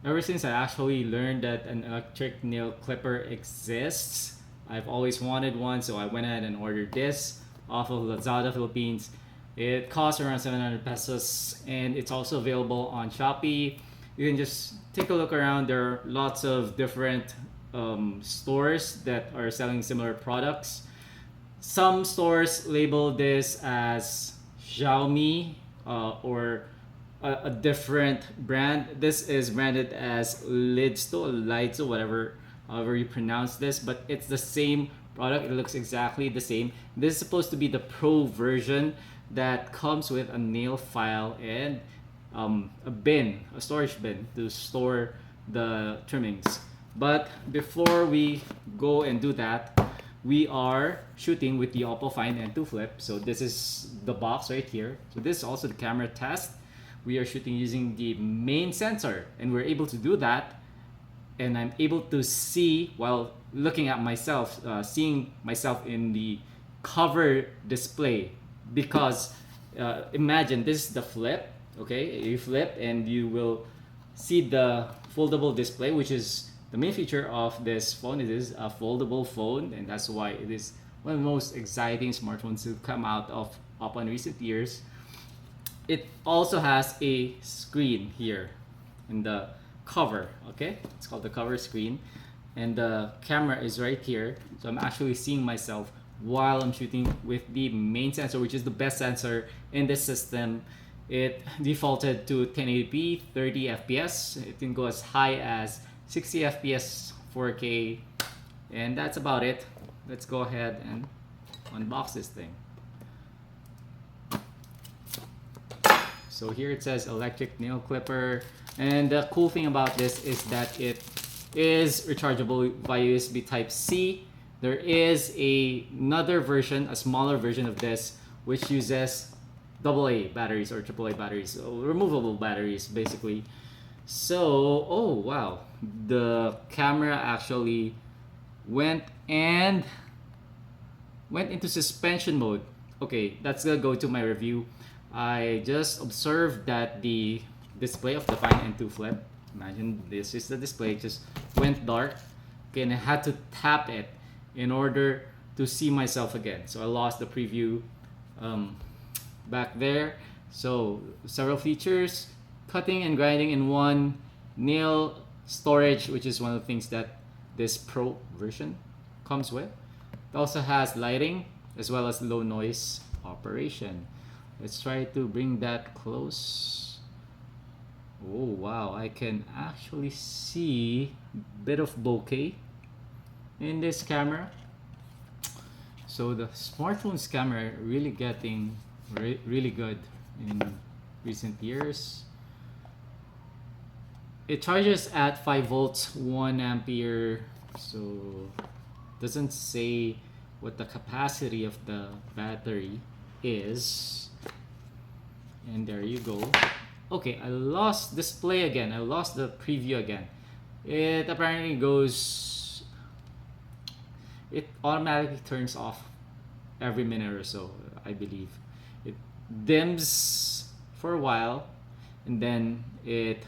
Ever since I actually learned that an electric nail clipper exists, I've always wanted one, so I went ahead and ordered this off of Lazada Philippines. It costs around 700 pesos and it's also available on Shopee. You can just take a look around. There are lots of different stores that are selling similar products. Some stores label this as Xiaomi or a different brand. This is branded as Lidsto, whatever, however you pronounce this, but it's the same product. It looks exactly the same. This is supposed to be the pro version that comes with a nail file and a storage bin to store the trimmings. But before we go and do that, we are shooting with the OPPO Find N2 Flip. So this is the box right here. So this is also the camera test. We are shooting using the main sensor, and we're able to do that. And I'm able to see while looking at myself, seeing myself in the cover display. Because imagine this is the flip. Okay, you flip and you will see the foldable display, which is the main feature of this phone. It is a foldable phone, and that's why it is one of the most exciting smartphones to come out of OPPO in recent years. It also has a screen here in the cover. Okay, it's called the cover screen, and the camera is right here, so I'm actually seeing myself while I'm shooting with the main sensor, which is the best sensor in this system. It defaulted to 1080p 30 fps. It can go as high as 60 fps 4K, and that's about it. Let's go ahead and unbox this thing. So here it says electric nail clipper, and the cool thing about this is that it is rechargeable via USB Type C. There is another version, a smaller version of this, which uses AA batteries or AAA batteries, so removable batteries basically. So, oh wow, the camera actually went into suspension mode. Okay, that's gonna go to my review. I just observed that the display of the Find N2 Flip, imagine this is the display, just went dark. Okay, and I had to tap it in order to see myself again. So I lost the preview back there. So several features, cutting and grinding in one, nail storage, which is one of the things that this Pro version comes with. It also has lighting as well as low noise operation. Let's try to bring that close. Oh wow, I can actually see a bit of bokeh in this camera. So the smartphone's camera really getting really good in recent years. It charges at 5 volts, 1 ampere. So doesn't say what the capacity of the battery is. And there you go. Okay, I lost display again. I lost the preview again. It apparently goes, it automatically turns off every minute or so, I believe. It dims for a while and then it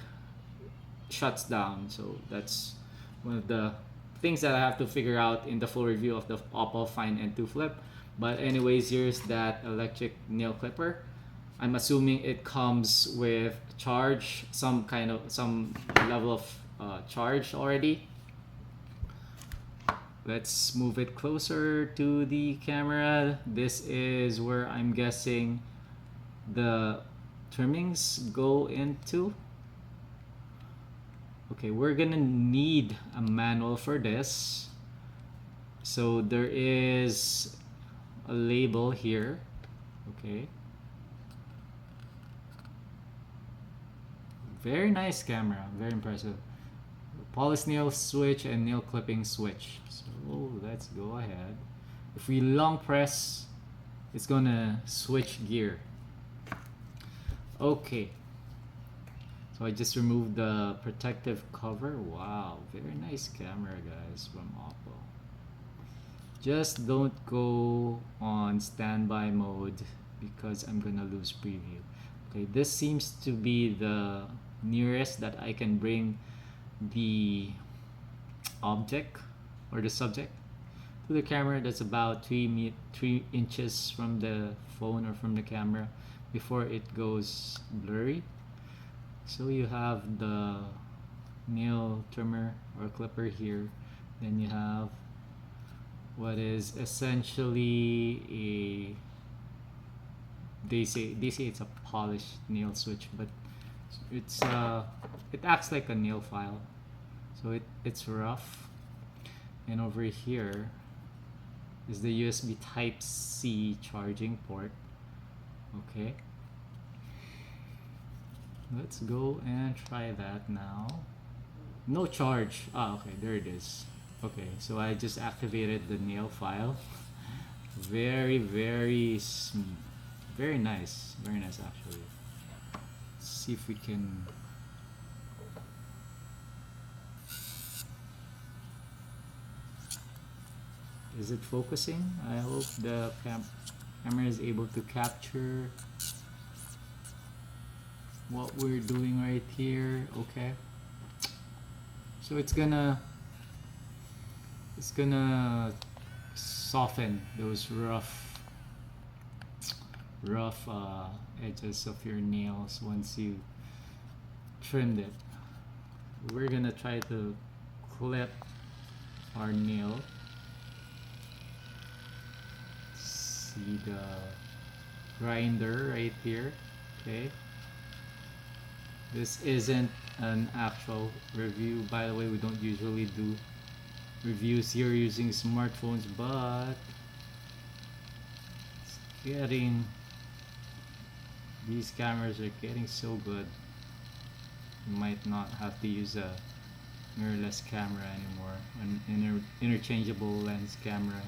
shuts down. So that's one of the things that I have to figure out in the full review of the OPPO Find N2 Flip. But anyways, here's that electric nail clipper. I'm assuming it comes with charge, some level of charge already. Let's move it closer to the camera. This is where I'm guessing the trimmings go into. Okay, we're gonna need a manual for this. So there is a label here. Okay. Very nice camera, very impressive. Polish nail switch and nail clipping switch. So let's go ahead. If we long press, it's gonna switch gear. Okay. So I just removed the protective cover. Wow, very nice camera, guys, from OPPO. Just don't go on standby mode because I'm gonna lose preview. Okay, this seems to be the nearest that I can bring the object or the subject to the camera that's about 3 inches from the phone or from the camera before it goes blurry. So you have the nail trimmer or clipper here, then you have what is essentially a, they say it's a polished nail switch, but it's it acts like a nail file, so it's rough. And over here is the USB type C charging port. Okay, let's go and try that now. No charge. Okay, there it is. Okay, so I just activated the nail file. Very very nice actually. Let's see if we can. Is it focusing? I hope the camera is able to capture what we're doing right here. Okay, so it's gonna soften those rough edges of your nails once you trimmed it. We're gonna try to clip our nail. See the grinder right here. Okay, this isn't an actual review, by the way. We don't usually do reviews here using smartphones, but it's getting, these cameras are getting so good, you might not have to use a mirrorless camera anymore, an interchangeable lens camera.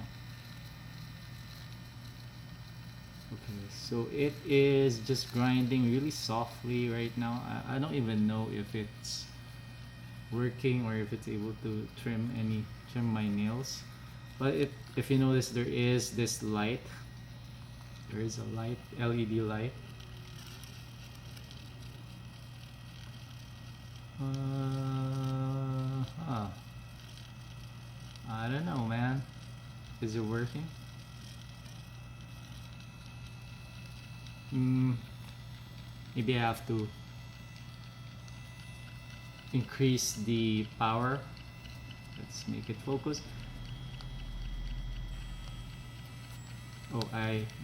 Okay, so it is just grinding really softly right now. I don't even know if it's working or if it's able to trim my nails. But if you notice, there is this light. There is a light, LED light. I don't know, man. Is it working? Maybe I have to increase the power. Let's make it focus. Oh,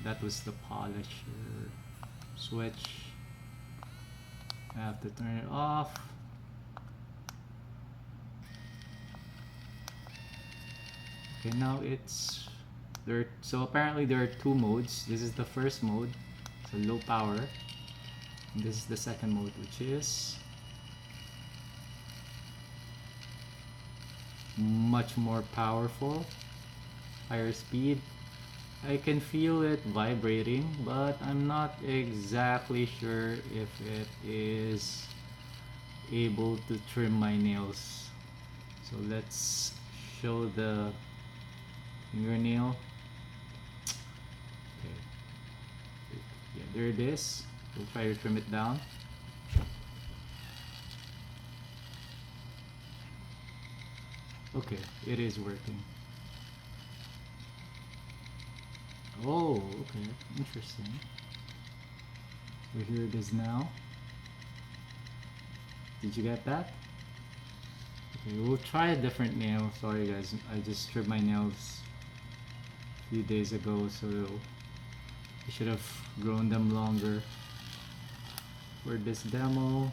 that was the polisher switch. I have to turn it off. Okay, now it's there. So apparently there are two modes. This is the first mode, so low power. And this is the second mode, which is much more powerful, higher speed. I can feel it vibrating, but I'm not exactly sure if it is able to trim my nails. So let's show the fingernail. Okay. Yeah, there it is. We'll try to trim it down. Okay, it is working. Oh, okay, interesting. So here it is now. Did you get that? Okay, we'll try a different nail. Sorry guys, I just trimmed my nails a few days ago, so I should have grown them longer for this demo.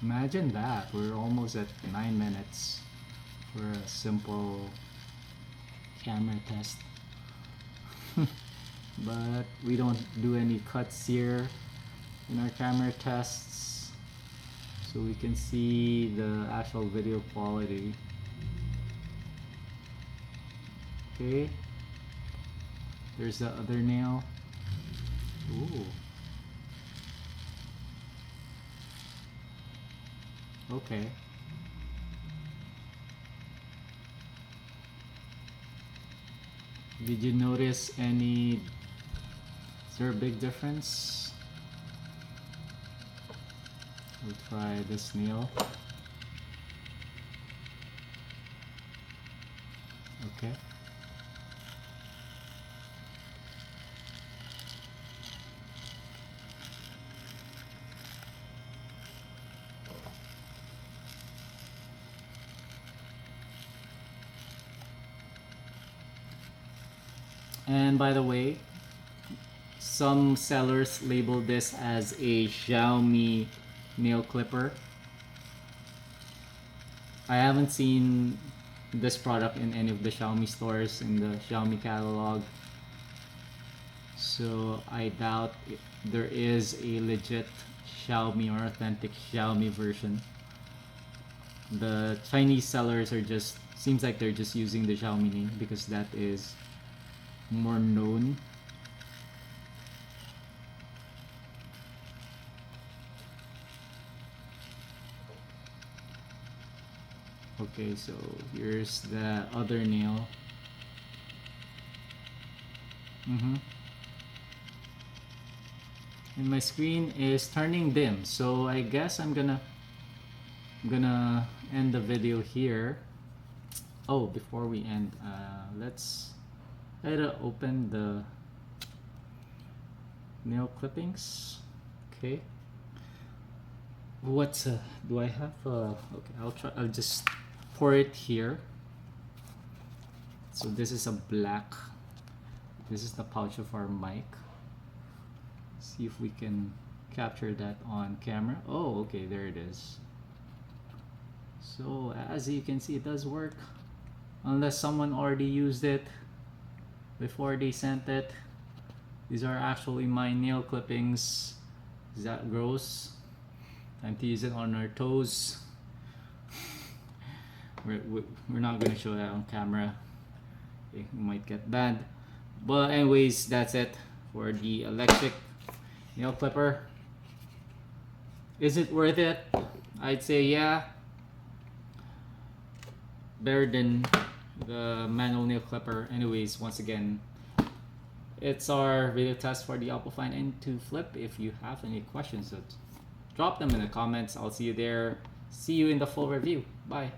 Imagine that, we're almost at 9 minutes for a simple camera test. But we don't do any cuts here in our camera tests, so we can see the actual video quality. Okay, there's the other nail. Ooh. Okay. Did you notice any Is there a big difference? We'll try this nail. Okay. And by the way, some sellers label this as a Xiaomi nail clipper. I haven't seen this product in any of the Xiaomi stores in the Xiaomi catalog, so I doubt there is a legit Xiaomi or authentic Xiaomi version. The Chinese sellers are just, seems like they're just using the Xiaomi name because that is more known. Okay, so here's the other nail. And my screen is turning dim, so I guess I'm gonna end the video here. Oh, before we end, let's try to open the nail clippings. Okay. What's do I have okay, I'll just pour it here. So this is a black, this is the pouch of our mic. See if we can capture that on camera. Oh, okay, there it is. So as you can see, it does work, unless someone already used it before they sent it. These are actually my nail clippings. Is that gross? Time to use it on our toes. We're not gonna show that on camera. Okay, we might get banned. But anyways, that's it for the electric nail clipper. Is it worth it? I'd say yeah. Better than the manual nail clipper. Anyways, once again, it's our video test for the OPPO Find N2 Flip. If you have any questions, drop them in the comments. I'll see you there. See you in the full review. Bye.